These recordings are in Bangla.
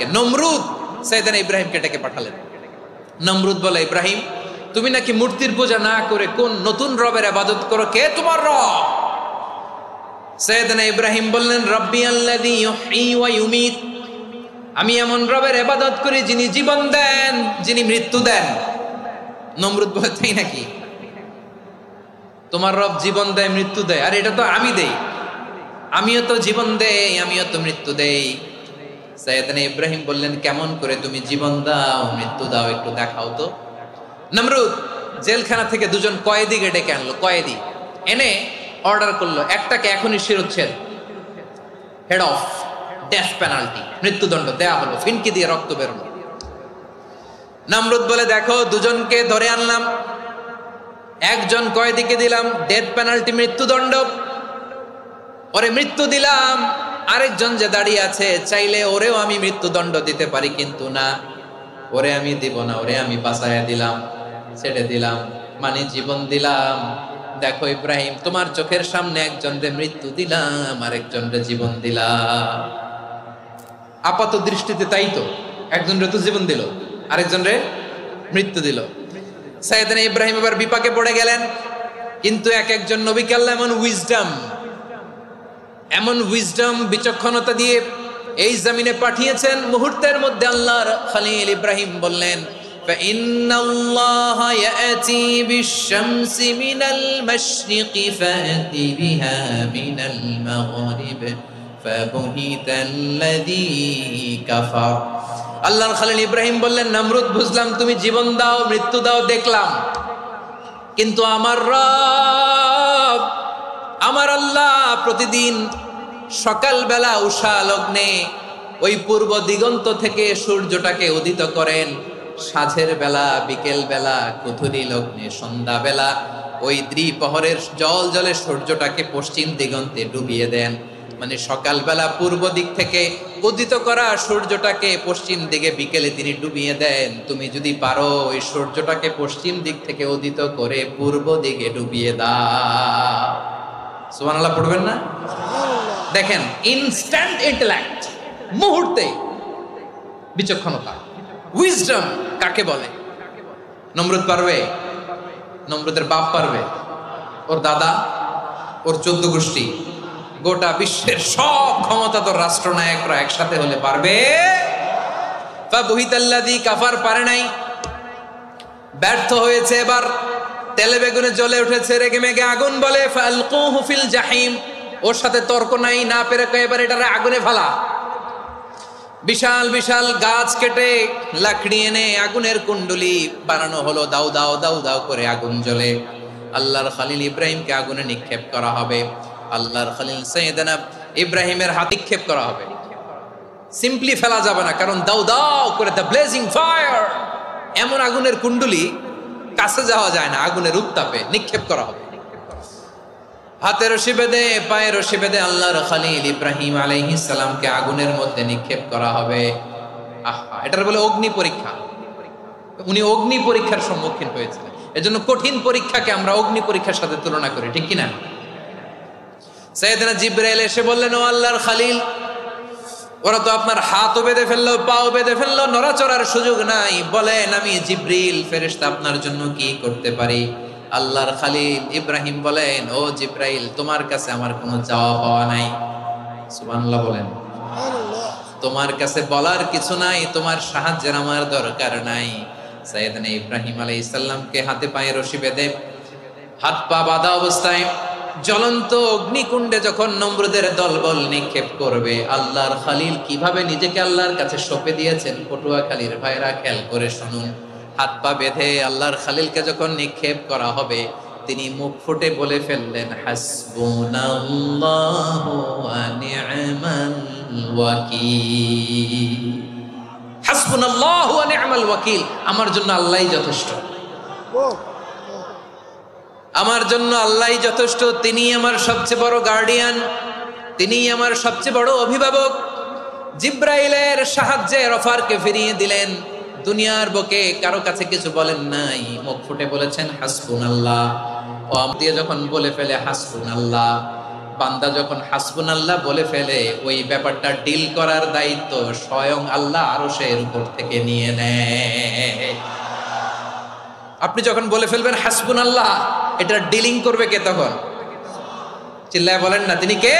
থেকে নমরুদ সাইয়েদনা ইব্রাহিমকে ডেকে পাঠালেন। নমরুদ বলে, ইব্রাহিম তুমি নাকি মূর্তির পূজা না করে কোন নতুন রবের ইবাদত করো, কে তোমার রব? সাইয়েদনা ইব্রাহিম বললেন, রব্বি আল্লাযী ইউহয়ী ওয়া ইউমীত, আমি এমন রবের ইবাদত করি যিনি জীবন দেন, যিনি মৃত্যু দেন। নমরুদ বলে, তাই নাকি? তোমার রব জীবন দেয় মৃত্যু দেয়, আর এটা তো আমি দেই, আমিও তো জীবন দেই, আমিও তো মৃত্যু দেই। সাইয়েদনা ইব্রাহিম বললেন, কেমন করে তুমি জীবন দাও মৃত্যু দাও একটু দেখাও তো। নমরুদ জেলখানা থেকে দুজন কয়েদিকে ডেকে আনলো, কয়েদি এনে অর্ডার করলো একটাকে এখনই শিরোচ্ছেদ, হেড অফ, ডেথ পেনাল্টি, মৃত্যুদণ্ড দেয়া হলো, ফিনকি দিয়ে রক্ত বেরোলো। নমরুদ বলে, দেখো দুজনকে ধরে আনলাম, একজন কয়েদিকে দিলাম ডেথ পেনাল্টি, মৃত্যুদণ্ড, ওরে মৃত্যু দিলাম। আরেকজন যে দাঁড়িয়ে আছে, চাইলে ওরেও আমি মৃত্যুদণ্ড দিতে পারি, কিন্তু না, ওরে আমি দিব না, ওরে আমি বাঁচাইয়া দিলাম, ছেড়ে দিলাম, মানে জীবন দিলাম। দেখো ইব্রাহিম, তোমার চোখের সামনে একজনরে মৃত্যু দিলাম, আরেকজনরে জীবন দিলাম। আপাত দৃষ্টিতে তাই তো, একজনরে তো জীবন দিল, আরেকজনরে মৃত্যু দিল। সাইয়েদনা ইব্রাহিম এবার বিপাকে পড়ে গেলেন। কিন্তু এক একজন নবীকে আল্লাহ এমন উইজডম বিচক্ষণতা দিয়ে এই জমিনে পাঠিয়েছেন, মুহূর্তের মধ্যে আল্লাহর খলিল ইব্রাহিম বললেন, ফাইন্নাল্লাহা ইয়াতি বিশ-শামসি মিনাল মাশরিকি ফাতি বিহা মিনাল মাগরিব ফাবুহিতাল্লাযী কাফার। আল্লাহর খলিল ইব্রাহিম বললেন, নমরুদ বুঝলাম তুমি জীবন দাও মৃত্যু দাও দেখলাম, কিন্তু আমার রব, আমার আল্লাহ প্রতিদিন সকালবেলা উষা লগ্নে ওই পূর্ব দিগন্ত থেকে সূর্যটাকে উদিত করেন, সাঁঝের বেলা, বিকেল বেলা, কুথুরি লগ্নে, সন্ধ্যা বেলা ওই দ্বিপ্রহরের জল জলে সূর্যটাকে পশ্চিম দিগন্তে ডুবিয়ে দেন। মানে সকালবেলা পূর্ব দিক থেকে উদিত করা সূর্যটাকে পশ্চিম দিকে বিকেলে তিনি ডুবিয়ে দেন। তুমি যদি পারো ওই সূর্যটাকে পশ্চিম দিক থেকে উদিত করে পূর্ব দিকে ডুবিয়ে দাও। সুবহানাল্লাহ পড়বেন না? দেখেন, ইনস্ট্যান্ট ইন্টেলেক্ট, মুহূর্তে বিচক্ষণতা, উইজডম কাকে বলে? নমরুদ পারবে? নমরুদের বাপ পারবে? ওর দাদা, ওর 14 গোষ্ঠী, গোটা বিশ্বের সব ক্ষমতাধর রাষ্ট্রনায়করা একসাথে হলে পারবে? ফাবুহিতাল্লাযী কাফার পারে নাই, ব্যর্থ হয়েছে। এবার তেলে বেগুনে জ্বলে উঠেছে, রেগে মেগে আগুন বলে, ফালকুহু ফিল জাহিম, ওর সাথে তর্ক নাই, না পেরে এবার এটারে আগুনে ফেলা। বিশাল বিশাল গাছ কেটে লাকড়ি এনে আগুনের কুণ্ডলি বানানো হলো, দাউ দাউ দাউ দাউ করে আগুন জ্বলে। আল্লাহর খলিল ইব্রাহিমকে আগুনে নিক্ষেপ করা হবে। আল্লাহর খলিল সাইয়েদনা ইব্রাহিমের হাতে নিক্ষেপ করা হবে, সিম্পলি ফেলা যাবে না, কারণ দাউ দাউ করে দ্য ব্লেজিং ফায়ার, এমন আগুনের কুণ্ডলি কাছে যাওয়া যায় না, আগুনের উত্তাপে নিক্ষেপ করা হবে। হাতে রশি বেঁধে, পায়ে রশি বেঁধে আল্লাহর খলিল ইব্রাহিম আলাইহিস সালামকে আগুনের মধ্যে নিক্ষেপ করা হবে। আহা, এটার বলে অগ্নি পরীক্ষা। উনি অগ্নি পরীক্ষার সম্মুখীন হয়েছিলেন, এজন্য কঠিন পরীক্ষাকে আমরা অগ্নি পরীক্ষার সাথে তুলনা করি, ঠিক কিনা? সাইয়েদনা জিবরাইল এসে বললেন, ও আল্লাহর খলিল, ওরা তো আপনার হাতও বেঁধে ফেললো, পাও বেঁধে ফেললো, নড়াচড়ার সুযোগ নাই, বলেন আমি জিবরিল ফেরেশতা আপনার জন্য কি করতে পারি? আল্লাহর খলিল ইব্রাহিম বলেন, ও জিবরাইল, তোমার কাছে আমার কোনো চাওয়া পাওয়া নাই। সুবহানাল্লাহ বলেন। তোমার কাছে বলার কিছু নাই, তোমার সাহায্যের আমার দরকার নাই। সাইয়েদনা ইব্রাহিম আলাইহিস সালামকে হাতে পায়ে রশি বেঁধে, হাত পা বাঁধা অবস্থায় জ্বলন্ত অগ্নিকুণ্ডে যখন নমরুদের দলবল নিক্ষেপ করবে, আল্লাহর খলিল কিভাবে নিজেকে আল্লাহর কাছে সঁপে দিয়েছেন, পটুয়াখালীর ভাইরা খেয়াল করে শুনুন। হাত পা বেঁধে আল্লাহর খলিলকে যখন নিক্ষেপ করা হবে, তিনি মুখ ফুটে বলে ফেললেন, হাসবুনাল্লাহু ওয়া নি'মাল ওয়াকিল। হাসবুনাল্লাহু ওয়া নি'মাল ওয়াকিল, আমার জন্য আল্লাহই যথেষ্ট, আমার জন্য আল্লাহই যথেষ্ট। তিনি আমার সবচেয়ে বড় গার্ডিয়ান, তিনি আমার সবচেয়ে বড় অভিভাবক। জিব্রাইলের সাহায্যে অফারকে ফিরিয়ে দিলেন, দুনিয়ার বুকে কারো কাছে কিছু বলেন নাই, মুখ ফুটে বলেছেন হাসবুনাল্লাহ। ও দিয়ে যখন বলে ফেলে হাসবুনাল্লাহ, বান্দা যখন হাসবুনাল্লাহ বলে ফেলে ওই ব্যাপারটা ডিল করার দায়িত্ব স্বয়ং আল্লাহ আরশের উপর থেকে নিয়ে নেয়। আপনি যখন বলে ফেলবেন হাসবুনাল্লাহ, এটা ডিলিং করবে কে তখন? চিল্লায় বলেন না, তিনি কে?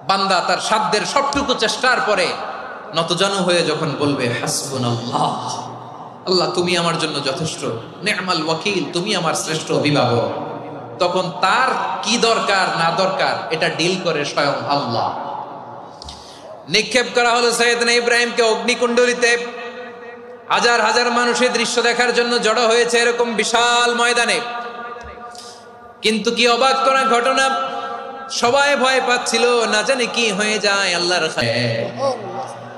বান্দা তার সাধ্যের সবটুকু চেষ্টার পরে নতজানু হয়ে যখন বলবে হাসবুনাল্লাহ, আল্লাহ তুমি আমার জন্য যথেষ্ট, নি'মাল ওয়াকিল, তুমি আমার শ্রেষ্ঠ অভিভাবক, তখন তার কি দরকার না দরকার এটা ডিল করে স্বয়ং আল্লাহ। নিক্ষেপ করা হলো সাইয়েদনা ইব্রাহিমকে অগ্নিকুণ্ডলিতে। হাজার হাজার মানুষের দৃশ্য দেখার জন্য জড়ো হয়েছে এরকম বিশাল ময়দানে। কিন্তু কি অবাক করা ঘটনা, সবাই ভয় পাচ্ছিল না জানে কি হয়ে যায় আল্লাহর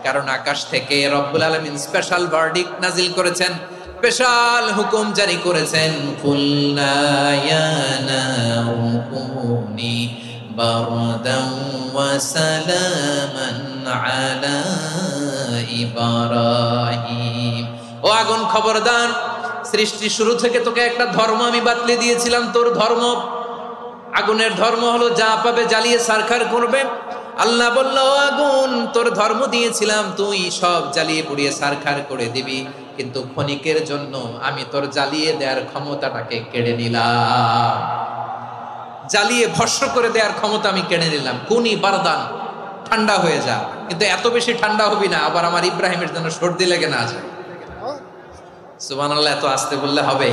কারণ আকাশ থেকে রব্বুল আলামিন স্পেশাল ভার্ডিক্ট নাজিল করেছেন, স্পেশাল হুকুম জারি করেছেন, কুল্লা ইয়া নারু কুনি বারদান ওয়া সালামান আলা ইব্রাহিম। ও আগুন খবরদার, সৃষ্টি শুরু থেকে তোকে একটা ধর্ম আমি বাতলে দিয়েছিলাম, তোর ধর্ম আগুনের ধর্ম হলো যা পাবে জ্বালিয়ে সারখার করবে। আল্লাহ বলল, ও আগুন তোর ধর্ম দিয়েছিলাম, তুই সব জ্বালিয়ে পুড়িয়ে সারখার করে দিবি, কিন্তু ক্ষণিকের জন্য আমি তোর জ্বালিয়ে দেওয়ার ক্ষমতাটাকে কেড়ে নিলাম, জ্বালিয়ে ভস্ম করে দেওয়ার ক্ষমতা আমি কেড়ে নিলাম। কুনি বারদান, ঠান্ডা হয়ে যা, কিন্তু এত বেশি ঠান্ডা হবি না আবার আমার ইব্রাহিমের জন্য সর্দি লেগে না যায়। সুবহানাল্লাহ, এত আস্তে বললে হবে?